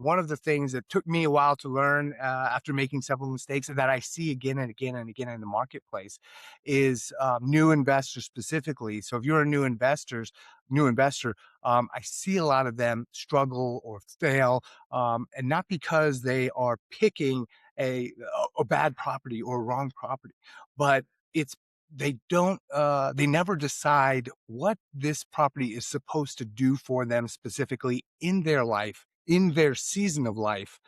one of the things that took me a while to learn after making several mistakes and that I see again and again and again in the marketplace is new investors specifically. So if you're a new investor, I see a lot of them struggle or fail, and not because they are picking a bad property or a wrong property, but it's they never decide what this property is supposed to do for them specifically in their life, in their season of life,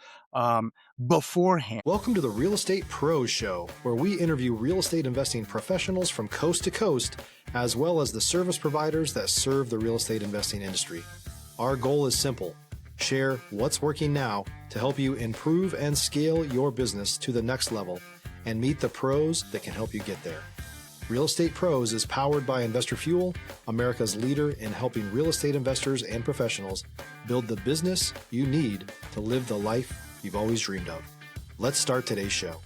beforehand. Welcome to the Real Estate Pros Show, where we interview real estate investing professionals from coast to coast, as well as the service providers that serve the real estate investing industry. Our goal is simple: share what's working now to help you improve and scale your business to the next level and meet the pros that can help you get there. Real Estate Pros is powered by Investor Fuel, America's leader in helping real estate investors and professionals build the business you need to live the life you've always dreamed of. Let's start today's show.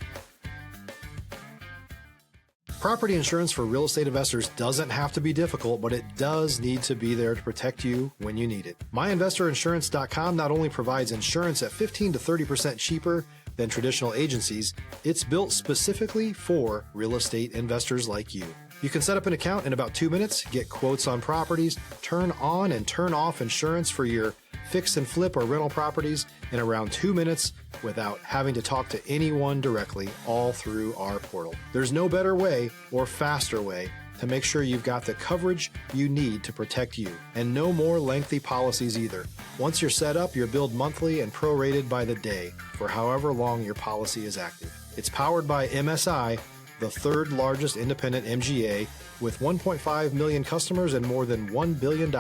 Property insurance for real estate investors doesn't have to be difficult, but it does need to be there to protect you when you need it. MyInvestorInsurance.com not only provides insurance at 15 to 30% cheaper than traditional agencies, it's built specifically for real estate investors like you. You can set up an account in about 2 minutes, get quotes on properties, turn on and turn off insurance for your fix and flip or rental properties in around 2 minutes without having to talk to anyone directly, all through our portal. There's no better way or faster way to make sure you've got the coverage you need to protect you, and no more lengthy policies either. Once you're set up, you're billed monthly and prorated by the day for however long your policy is active. It's powered by MSI, the third largest independent MGA, with 1.5 million customers and more than $1 billion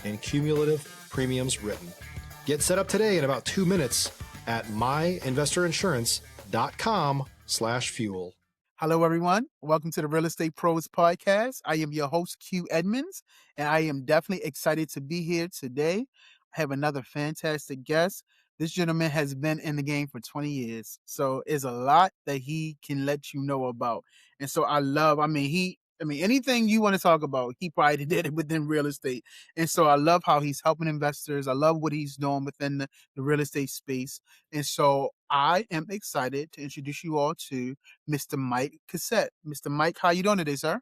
in cumulative premiums written. Get set up today in about 2 minutes at myinvestorinsurance.com/fuel. Hello, everyone. Welcome to the Real Estate Pros Podcast. I am your host, Q Edmonds, and I am definitely excited to be here today. I have another fantastic guest. This gentleman has been in the game for 20 years, so it's a lot that he can let you know about. And so anything you want to talk about, he probably did it within real estate. And so I love how he's helping investors. I love what he's doing within the real estate space. And so I am excited to introduce you all to Mr. Mike Cossette. Mr. Mike, how you doing today, sir?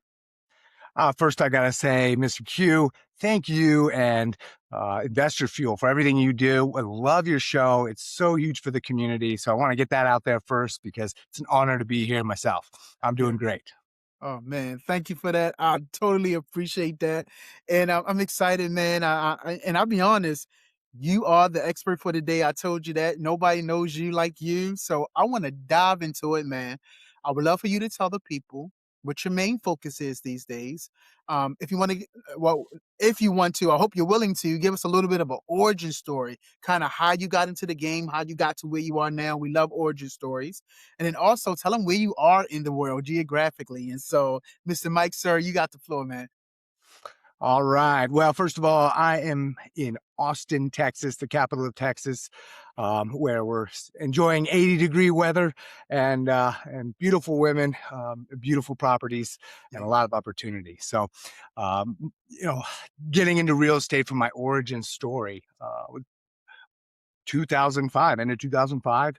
First, I got to say, Mr. Q, thank you and Investor Fuel for everything you do. I love your show. It's so huge for the community. So I want to get that out there first because it's an honor to be here myself. I'm doing great. Oh man, thank you for that. I totally appreciate that, and I'm excited, man. And I'll be honest, you are the expert for today. I told you that nobody knows you like you, so I want to dive into it, man. I would love for you to tell the people what your main focus is these days. If you want to, if you want to, I hope you're willing to give us a little bit of an origin story, kind of how you got into the game, how you got to where you are now. We love origin stories. And then also tell them where you are in the world geographically. And so, Mr. Mike, sir, you got the floor, man. All right. Well, first of all, I am in Austin, Texas, the capital of Texas, where we're enjoying 80-degree weather and beautiful women, beautiful properties, and a lot of opportunity. So, you know, getting into real estate from my origin story, 2005, end of 2005,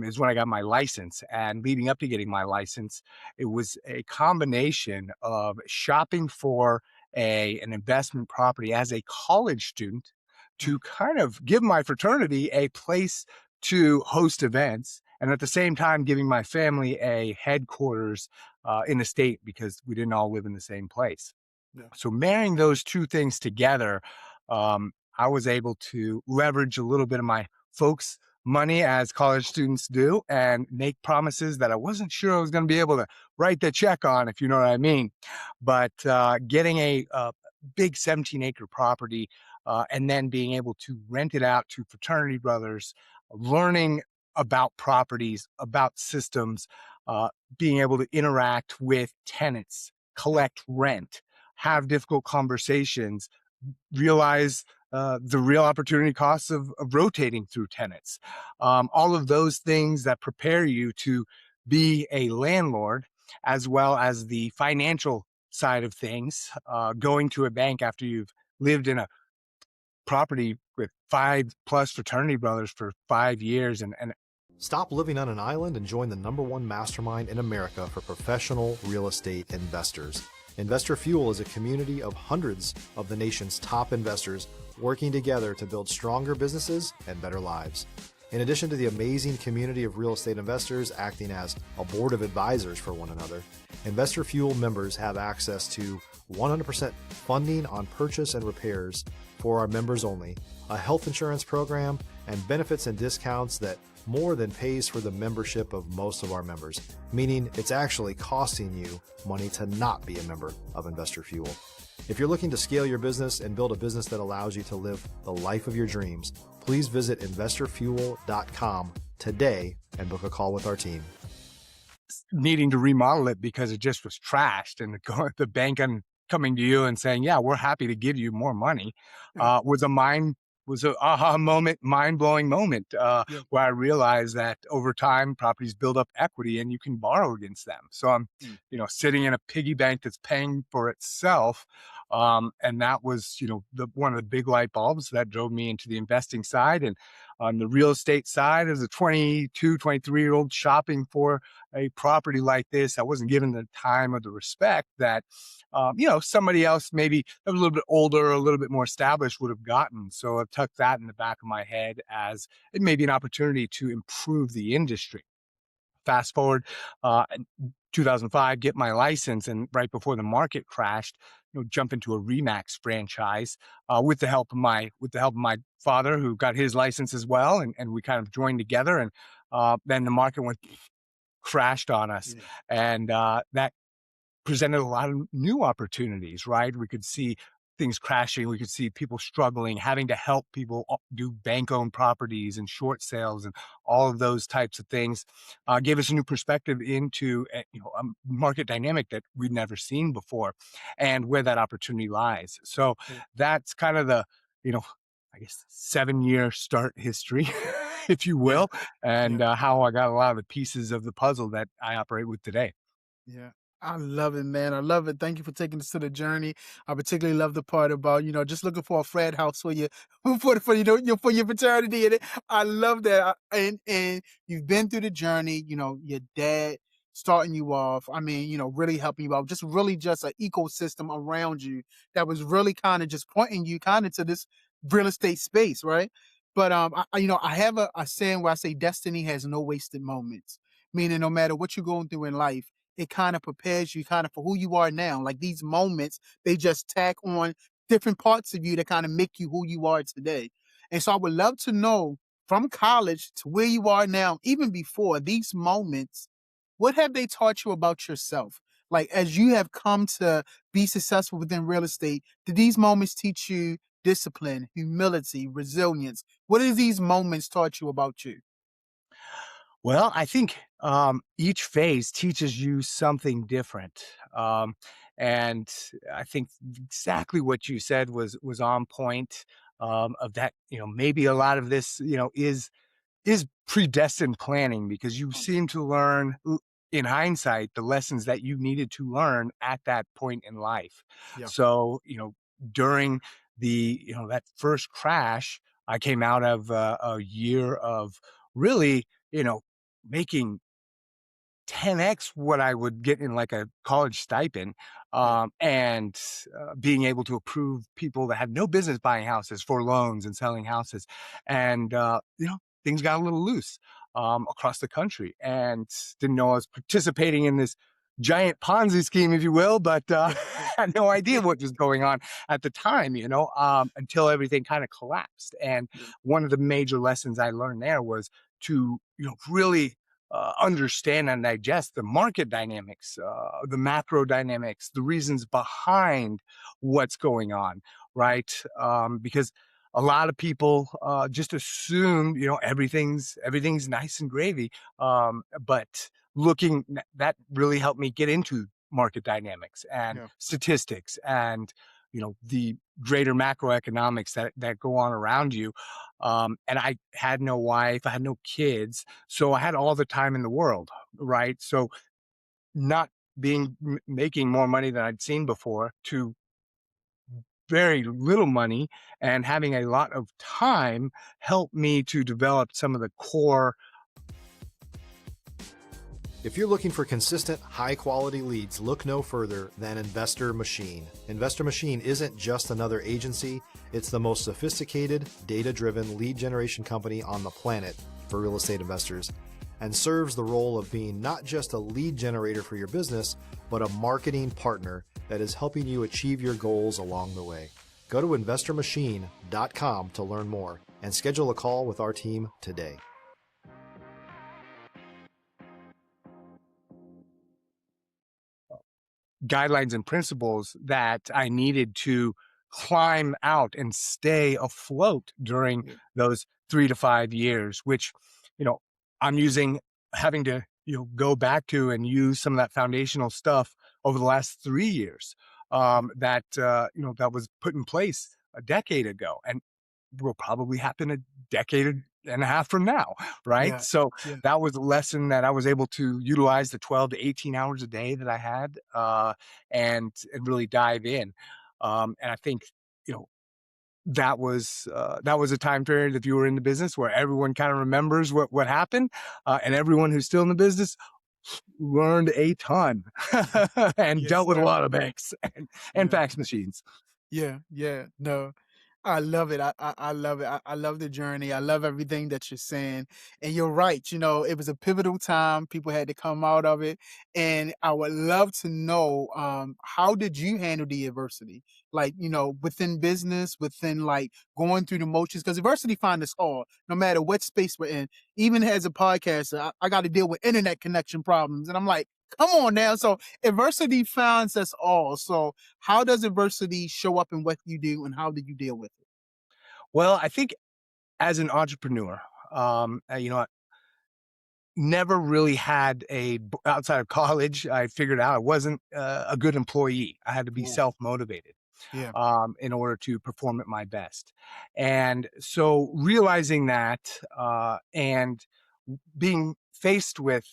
is when I got my license. And leading up to getting my license, it was a combination of shopping for an investment property as a college student to kind of give my fraternity a place to host events, and at the same time giving my family a headquarters in the state because we didn't all live in the same place. Yeah. So marrying those two things together, I was able to leverage a little bit of my folks' money as college students do and make promises that I wasn't sure I was going to be able to write the check on, if you know what I mean. But getting a big 17-acre property and then being able to rent it out to fraternity brothers, learning about properties, about systems, being able to interact with tenants, collect rent, have difficult conversations, realize the real opportunity costs of rotating through tenants. All of those things that prepare you to be a landlord, as well as the financial side of things, going to a bank after you've lived in a property with 5+ fraternity brothers for 5 years. And Stop living on an island and join the #1 mastermind in America for professional real estate investors. Investor Fuel is a community of hundreds of the nation's top investors working together to build stronger businesses and better lives. In addition to the amazing community of real estate investors acting as a board of advisors for one another, Investor Fuel members have access to 100% funding on purchase and repairs for our members only, a health insurance program, and benefits and discounts that more than pays for the membership of most of our members, meaning it's actually costing you money to not be a member of Investor Fuel. If you're looking to scale your business and build a business that allows you to live the life of your dreams, please visit investorfuel.com today and book a call with our team. needing to remodel it because it just was trashed, and the bank coming to you and saying, "Yeah, we're happy to give you more money," Yeah. was a aha moment, mind-blowing moment, Yeah. where I realized that over time, properties build up equity and you can borrow against them. So I'm, Mm. sitting in a piggy bank that's paying for itself. And that was, one of the big light bulbs that drove me into the investing side. And on the real estate side, as a 22, 23-year-old shopping for a property like this, I wasn't given the time or the respect that somebody else maybe a little bit older, a little bit more established would have gotten. So I've tucked that in the back of my head as it may be an opportunity to improve the industry. Fast forward, in 2005, get my license, and right before the market crashed, jump into a Remax franchise with the help of my father, who got his license as well, and we kind of joined together. And then the market went crashed on us, Yeah. and that presented a lot of new opportunities, right? We could see things crashing. We could see people struggling, having to help people do bank-owned properties and short sales and all of those types of things. Gave us a new perspective into a market dynamic that we'd never seen before, and where that opportunity lies. So Yeah. that's kind of the, you know, I guess 7-year start history, if you Yeah. will, and Yeah. how I got a lot of the pieces of the puzzle that I operate with today. Yeah. I love it, man. I love it. Thank you for taking us to the journey. I particularly love the part about, just looking for a frat house for your for your fraternity. And I love that. And you've been through the journey, your dad starting you off. I mean, really helping you out. Just really just an ecosystem around you that was really kind of just pointing you kind of to this real estate space, right? But I have a saying where I say destiny has no wasted moments. Meaning no matter what you're going through in life, it kind of prepares you kind of for who you are now. Like these moments, they just tack on different parts of you that kind of make you who you are today. And so I would love to know from college to where you are now, even before these moments, what have they taught you about yourself? Like as you have come to be successful within real estate, did these moments teach you discipline, humility, resilience? What have these moments taught you about you? Well, I think each phase teaches you something different, and I think exactly what you said was on point. Of that, maybe a lot of this, is predestined planning, because you seem to learn in hindsight the lessons that you needed to learn at that point in life. Yeah. So, during that first crash, I came out of a year of really, making 10x what I would get in like a college stipend, Yeah. and being able to approve people that had no business buying houses for loans and selling houses. And, things got a little loose across the country, and didn't know I was participating in this giant Ponzi scheme, if you will, but Yeah. Yeah. had no idea what was going on at the time, until everything kind of collapsed. And Yeah. one of the major lessons I learned there was to, really understand and digest the market dynamics, the macro dynamics, the reasons behind what's going on, right? Because a lot of people just assume, everything's nice and gravy. But that really helped me get into market dynamics and Yeah. statistics, and the greater macroeconomics that go on around you. And I had no wife, I had no kids, so I had all the time in the world, right? So not making more money than I'd seen before, to very little money and having a lot of time helped me to develop some of the core. If you're looking for consistent, high-quality leads, look no further than Investor Machine. Investor Machine isn't just another agency, it's the most sophisticated, data-driven lead generation company on the planet for real estate investors, and serves the role of being not just a lead generator for your business, but a marketing partner that is helping you achieve your goals along the way. Go to investormachine.com to learn more and schedule a call with our team today. Guidelines and principles that I needed to climb out and stay afloat during Yeah. those 3 to 5 years, which, you know, I'm having to, go back to and use some of that foundational stuff over the last 3 years, that was put in place a decade ago and will probably happen a decade and a half from now, right? Yeah. So Yeah. that was a lesson that I was able to utilize the 12 to 18 hours a day that I had, and really dive in. And I think, you know, that was a time period, if you were in the business, where everyone kind of remembers what happened, and everyone who's still in the business learned a ton and Yes, dealt with a sir. lot of banks and Yeah. fax machines. Yeah. Yeah. No. I love it. I love it. I love the journey. I love everything that you're saying. And you're right. It was a pivotal time. People had to come out of it. And I would love to know, how did you handle the adversity? Like, within business, within like going through the motions, because adversity finds us all, no matter what space we're in. Even as a podcaster, I got to deal with internet connection problems. And I'm like, come on now. So adversity finds us all. So how does adversity show up in what you do and how do you deal with it? Well, I think as an entrepreneur, never really had outside of college. I figured out I wasn't a good employee. I had to be Ooh, self motivated yeah, in order to perform at my best. And so realizing that, and being faced with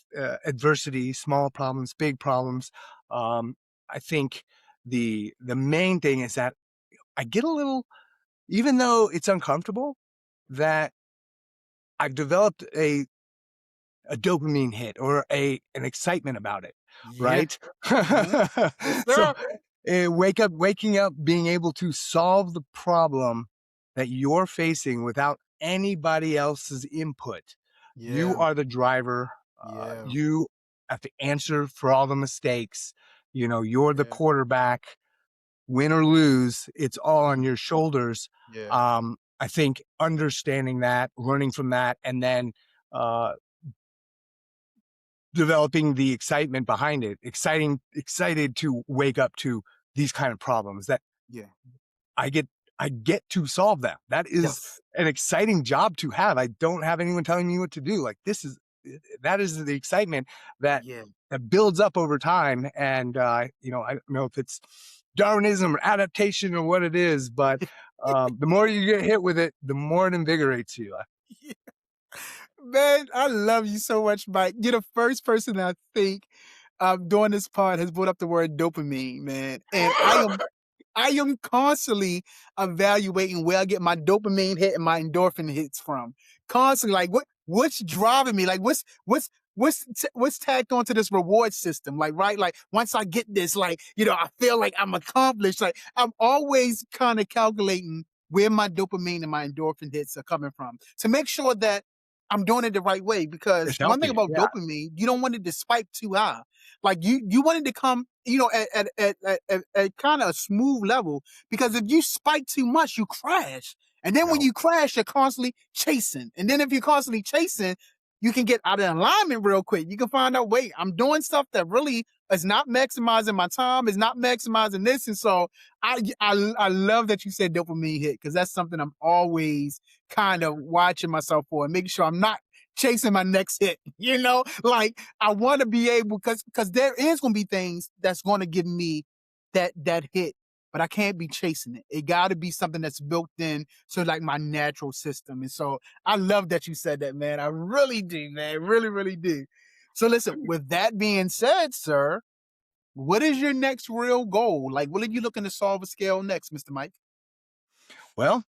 adversity, small problems, big problems, I think the main thing is that I get a little, even though it's uncomfortable, that I've developed a dopamine hit or an excitement about it, yeah, right? uh-huh. Yes, So, sir. waking up, being able to solve the problem that you're facing without anybody else's input. You Yeah, are the driver. yeah, You have to answer for all the mistakes. You're the yeah, quarterback. Win or lose, it's all on mm, your shoulders. yeah, I think understanding that, learning from that, and then uh, developing the excitement behind it, excited to wake up to these kind of problems that yeah, I get I get to solve them. That is yes, an exciting job to have. I don't have anyone telling me what to do. Like that is the excitement that yeah. that builds up over time. And I don't know if it's Darwinism or adaptation or what it is, but the more you get hit with it, the more it invigorates you. Man, I love you so much, Mike. You're the first person I think during this pod has brought up the word dopamine, man. And I am constantly evaluating where I get my dopamine hit and my endorphin hits from. Constantly, like what's driving me? Like what's tagged onto this reward system? Like right, like once I get this, like I feel like I'm accomplished. Like I'm always kind of calculating where my dopamine and my endorphin hits are coming from to make sure that I'm doing it the right way. Because It's one thing healthy. about Yeah. dopamine, you don't want it to spike too high. Like you want it to come, at kind of a smooth level. Because if you spike too much, you crash. And then when No. you crash, you're constantly chasing. And then if you're constantly chasing, you can get out of alignment real quick. You can find out, wait, I'm doing stuff that really is not maximizing my time, is not maximizing this. And so I love that you said dopamine hit, because that's something I'm always kind of watching myself for and making sure I'm not chasing my next hit. Like I want to be able, because there is going to be things that's going to give me that hit, but I can't be chasing it. It got to be something that's built in, so like my natural system. And so I love that you said that, man. I really do, man. Really, really do. So listen, with that being said, sir, what is your next real goal? Like, what are you looking to solve a scale next, Mr. Mike? Well,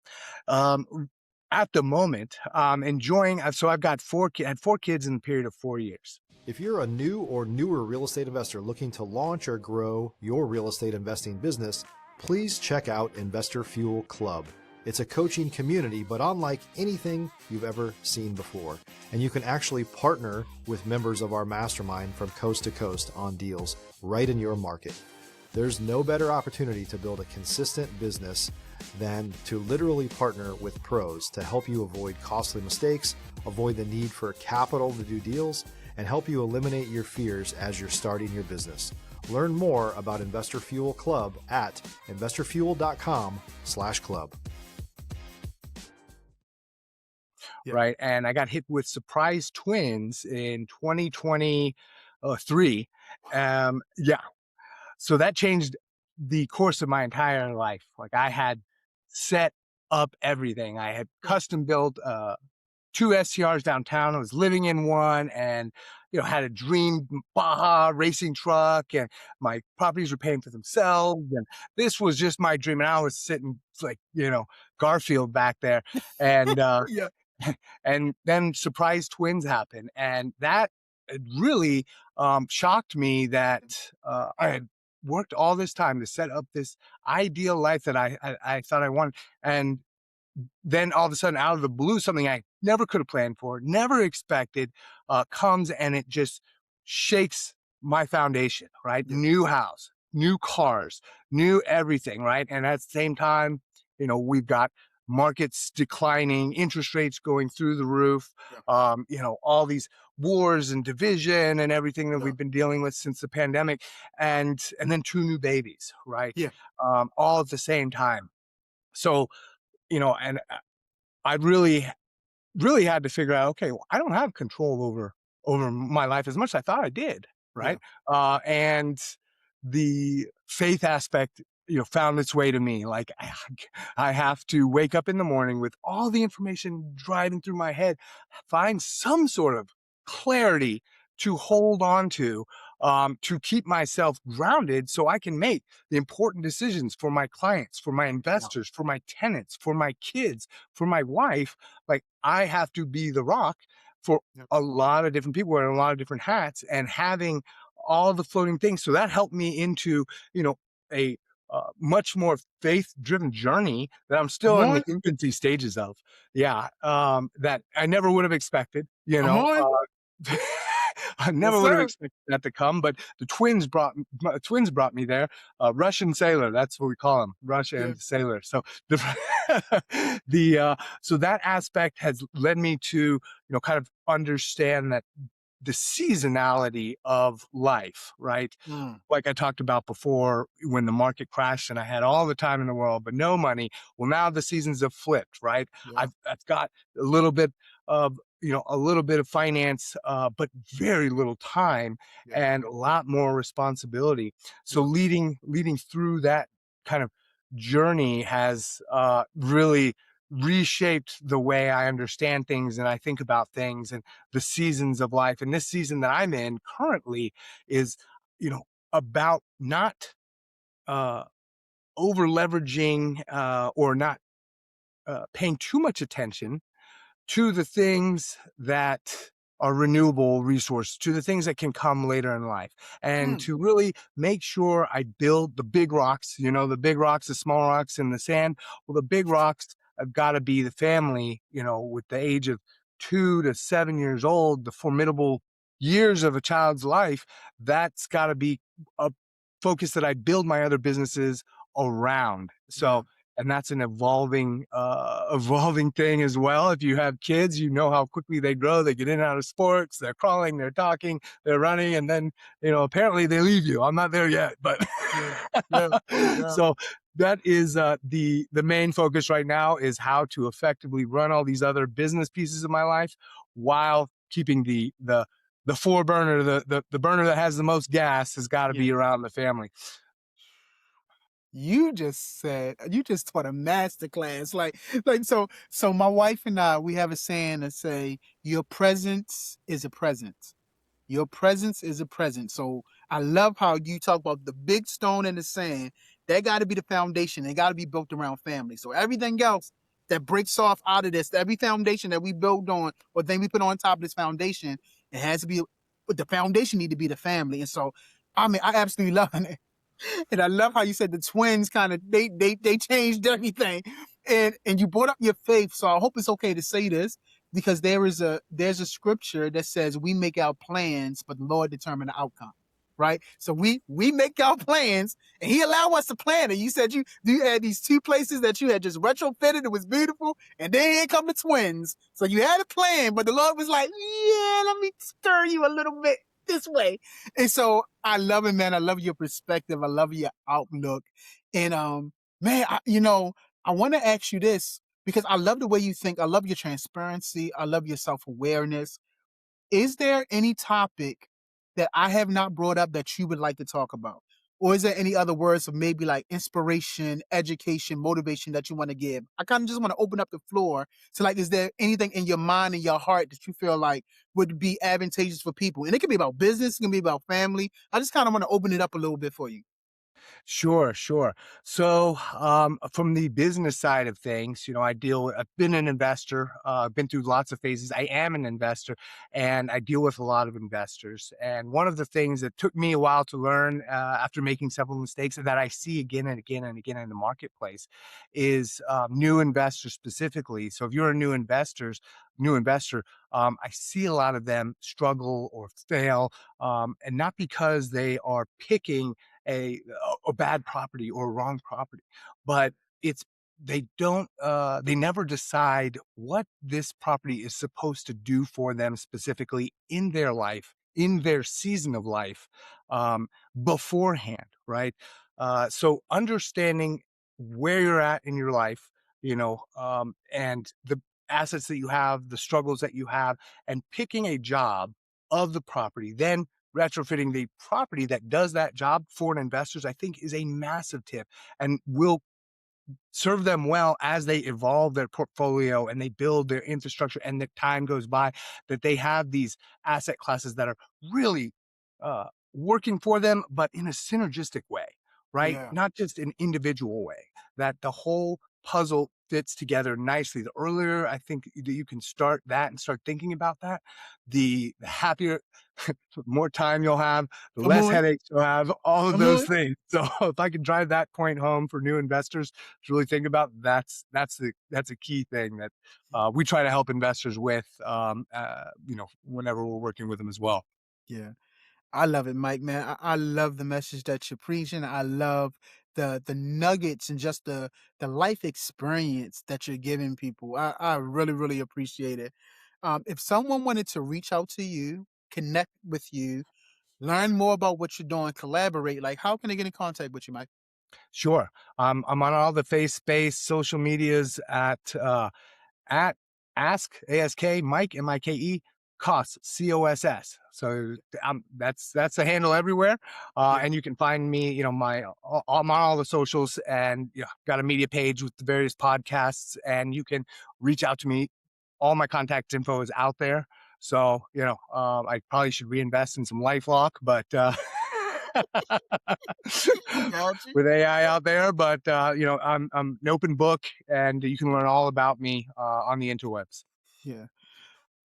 at the moment, enjoying. So I've got had 4 kids in the period of 4 years. If you're a new or newer real estate investor looking to launch or grow your real estate investing business, please check out Investor Fuel Club. It's a coaching community, but unlike anything you've ever seen before. And you can actually partner with members of our mastermind from coast to coast on deals right in your market. There's no better opportunity to build a consistent business than to literally partner with pros to help you avoid costly mistakes, avoid the need for capital to do deals, and help you eliminate your fears as you're starting your business. Learn more about Investor Fuel Club at investorfuel.com/club. Yeah. Right. And I got hit with surprise twins in 2023. Yeah. So that changed the course of my entire life. Like I had set up everything. I had custom built 2 SCRs downtown. I was living in one, and had a dream Baja racing truck, and my properties were paying for themselves. And this was just my dream. And I was sitting like Garfield back there, and Yeah. and then surprise twins happen, and that really shocked me that I had worked all this time to set up this ideal life that I thought I wanted, and then all of a sudden, out of the blue, something I never could have planned for, never expected, comes, and it just shakes my foundation, right? Yeah. New house, new cars, new everything, right? And at the same time, we've got markets declining, interest rates going through the roof, Yeah. all these wars and division and everything that Yeah. we've been dealing with since the pandemic, and then 2 new babies, right? Yeah. All at the same time. So, and I really had to figure out, okay, well, I don't have control over my life as much as I thought I did, Yeah. right? And the faith aspect, found its way to me. Like I have to wake up in the morning with all the information driving through my head, find some sort of clarity to hold on to keep myself grounded so I can make the important decisions for my clients, for my investors, for my tenants, for my kids, for my wife. Like I have to be the rock for Yeah. a lot of different people wearing a lot of different hats and having all the floating things. So that helped me into, a much more faith-driven journey that I'm Come still in the on. infancy stages of. Yeah, that I never would have expected. Come on. I Yes, never would have sir. expected that to come, but the twins brought me there. Russian sailor, that's what we call them, Russia Yeah. and sailor. So so that aspect has led me to kind of understand that the seasonality of life, right? Mm. Like I talked about before, when the market crashed and I had all the time in the world but no money. Well, now the seasons have flipped, right? Yeah. I've got a little bit of a little bit of finance, but very little time Yeah. and a lot more responsibility. So Yeah. leading through that kind of journey has really reshaped the way I understand things and I think about things and the seasons of life. And this season that I'm in currently is, about not uh, over leveraging or not paying too much attention to the things that are renewable resources, to the things that can come later in life, and Mm. to really make sure I build the big rocks, the big rocks, the small rocks in the sand. Well, the big rocks have got to be the family, with the age of 2 to 7 years old, the formidable years of a child's life. That's got to be a focus that I build my other businesses around. Yeah. So, and that's an evolving thing as well. If you have kids, you know how quickly they grow. They get in and out of sports. They're crawling, they're talking, they're running, and then apparently they leave you. I'm not there yet, but Yeah. Yeah. Yeah. so that is the main focus right now is how to effectively run all these other business pieces of my life while keeping the four burner, the burner that has the most gas has got to Yeah. be around the family. You just taught a master class. So my wife and I, we have a saying that say, your presence is a present. Your presence is a present. So I love how you talk about the big stone in the sand That got to be the foundation. It got to be built around family. So everything else that breaks off out of this, every foundation that we build on, or thing we put on top of this foundation, it has to be. But the foundation need to be the family. And so, I mean, I absolutely love it. And I love how you said the twins kind of they changed everything. And you brought up your faith. So I hope it's okay to say this because there's a scripture that says we make our plans, but the Lord determine the outcome. Right. So we make our plans and he allowed us to plan it. You said you had these two places that you had just retrofitted. It was beautiful. And then here come the twins. So you had a plan, but the Lord was like, yeah, let me stir you a little bit this way. And so I love it, man. I love your perspective. I love your outlook. And man, I want to ask you this because I love the way you think. I love your transparency. I love your self-awareness. Is there any topic that I have not brought up that you would like to talk about? Or is there any other words of maybe like inspiration, education, motivation that you want to give? I kind of just want to open up the floor to like, is there anything in your mind and your heart that you feel like would be advantageous for people? And it can be about business, it can be about family. I just kind of want to open it up a little bit for you. Sure, sure. So, from the business side of things, I've been an investor, been through lots of phases. I am an investor and I deal with a lot of investors. And one of the things that took me a while to learn, after making several mistakes that I see again and again and again in the marketplace is, new investors specifically. So if you're a new investor, I see a lot of them struggle or fail, and not because they are picking a a bad property or a wrong property, but it's they never decide what this property is supposed to do for them specifically in their life, in their season of life, um, beforehand, right? So understanding where you're at in your life, and the assets that you have, the struggles that you have, and picking a job of the property, then retrofitting the property that does that job for an investors, I think is a massive tip and will serve them well as they evolve their portfolio and they build their infrastructure and the time goes by, that they have these asset classes that are really working for them, but in a synergistic way, right? Yeah. Not just an individual way, that the whole puzzle fits together nicely. The earlier I think that you can start that and start thinking about that, the happier, the more time you'll have, the Come less on. headaches you'll have, all of Come those on. things. So if I could drive that point home for new investors to really think about, that's a key thing that we try to help investors with, whenever we're working with them as well. Yeah. I love it, Mike, man. I love the message that you're preaching. I love the nuggets and just the life experience that you're giving people. I really, really appreciate it. If someone wanted to reach out to you, connect with you, learn more about what you're doing, collaborate, like how can they get in contact with you, Mike? Sure. I'm on all the face space social medias at ask Mike Mike Coss Coss. So that's the handle everywhere, Yeah. and you can find me. I'm on all the socials, and got a media page with the various podcasts, and you can reach out to me. All my contact info is out there. So I probably should reinvest in some LifeLock, but Gotcha. with AI out there. But I'm an open book, and you can learn all about me on the interwebs. Yeah.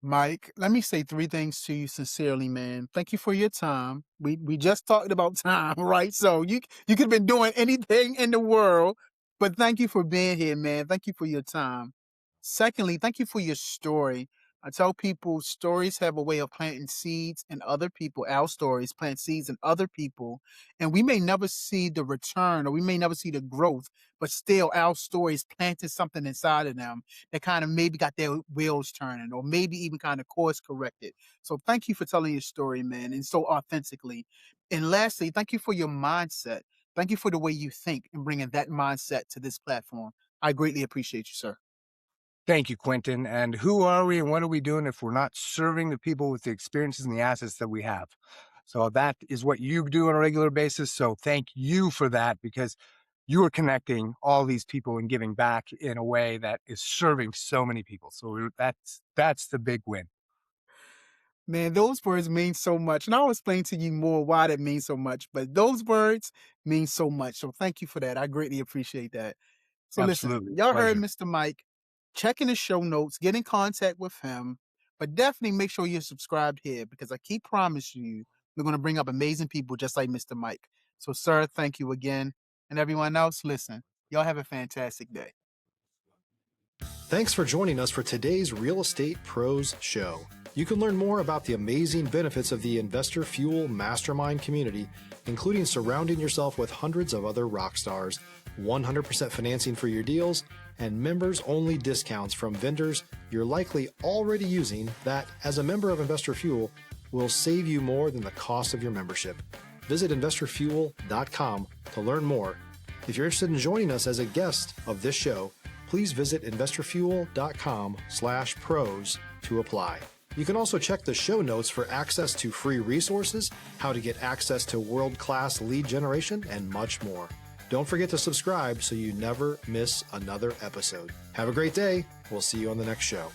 Mike, let me say three things to you sincerely, man. Thank you for your time. We just talked about time, right? So you could have been doing anything in the world, but thank you for being here, man. Thank you for your time. Secondly, thank you for your story. I tell people stories have a way of planting seeds in other people. Our stories plant seeds in other people, and we may never see the return or we may never see the growth, but still our stories planted something inside of them that kind of maybe got their wheels turning or maybe even kind of course corrected. So thank you for telling your story, man, and so authentically. And lastly, thank you for your mindset. Thank you for the way you think and bringing that mindset to this platform. I greatly appreciate you, sir. Thank you, Quentin. And who are we and what are we doing if we're not serving the people with the experiences and the assets that we have? So that is what you do on a regular basis. So thank you for that, because you are connecting all these people and giving back in a way that is serving so many people. So that's the big win. Man, those words mean so much. And I'll explain to you more why that means so much. But those words mean so much. So thank you for that. I greatly appreciate that. So listen, Absolutely. y'all heard Pleasure. Mr. Mike. Check in the show notes, get in contact with him, but definitely make sure you're subscribed here because I keep promising you we're going to bring up amazing people just like Mr. Mike. So, sir, thank you again. And everyone else, listen, y'all have a fantastic day. Thanks for joining us for today's Real Estate Pros Show. You can learn more about the amazing benefits of the Investor Fuel Mastermind community, including surrounding yourself with hundreds of other rock stars, 100% financing for your deals, and members-only discounts from vendors you're likely already using that, as a member of Investor Fuel, will save you more than the cost of your membership. Visit investorfuel.com to learn more. If you're interested in joining us as a guest of this show, please visit investorfuel.com/pros to apply. You can also check the show notes for access to free resources, how to get access to world-class lead generation, and much more. Don't forget to subscribe so you never miss another episode. Have a great day. We'll see you on the next show.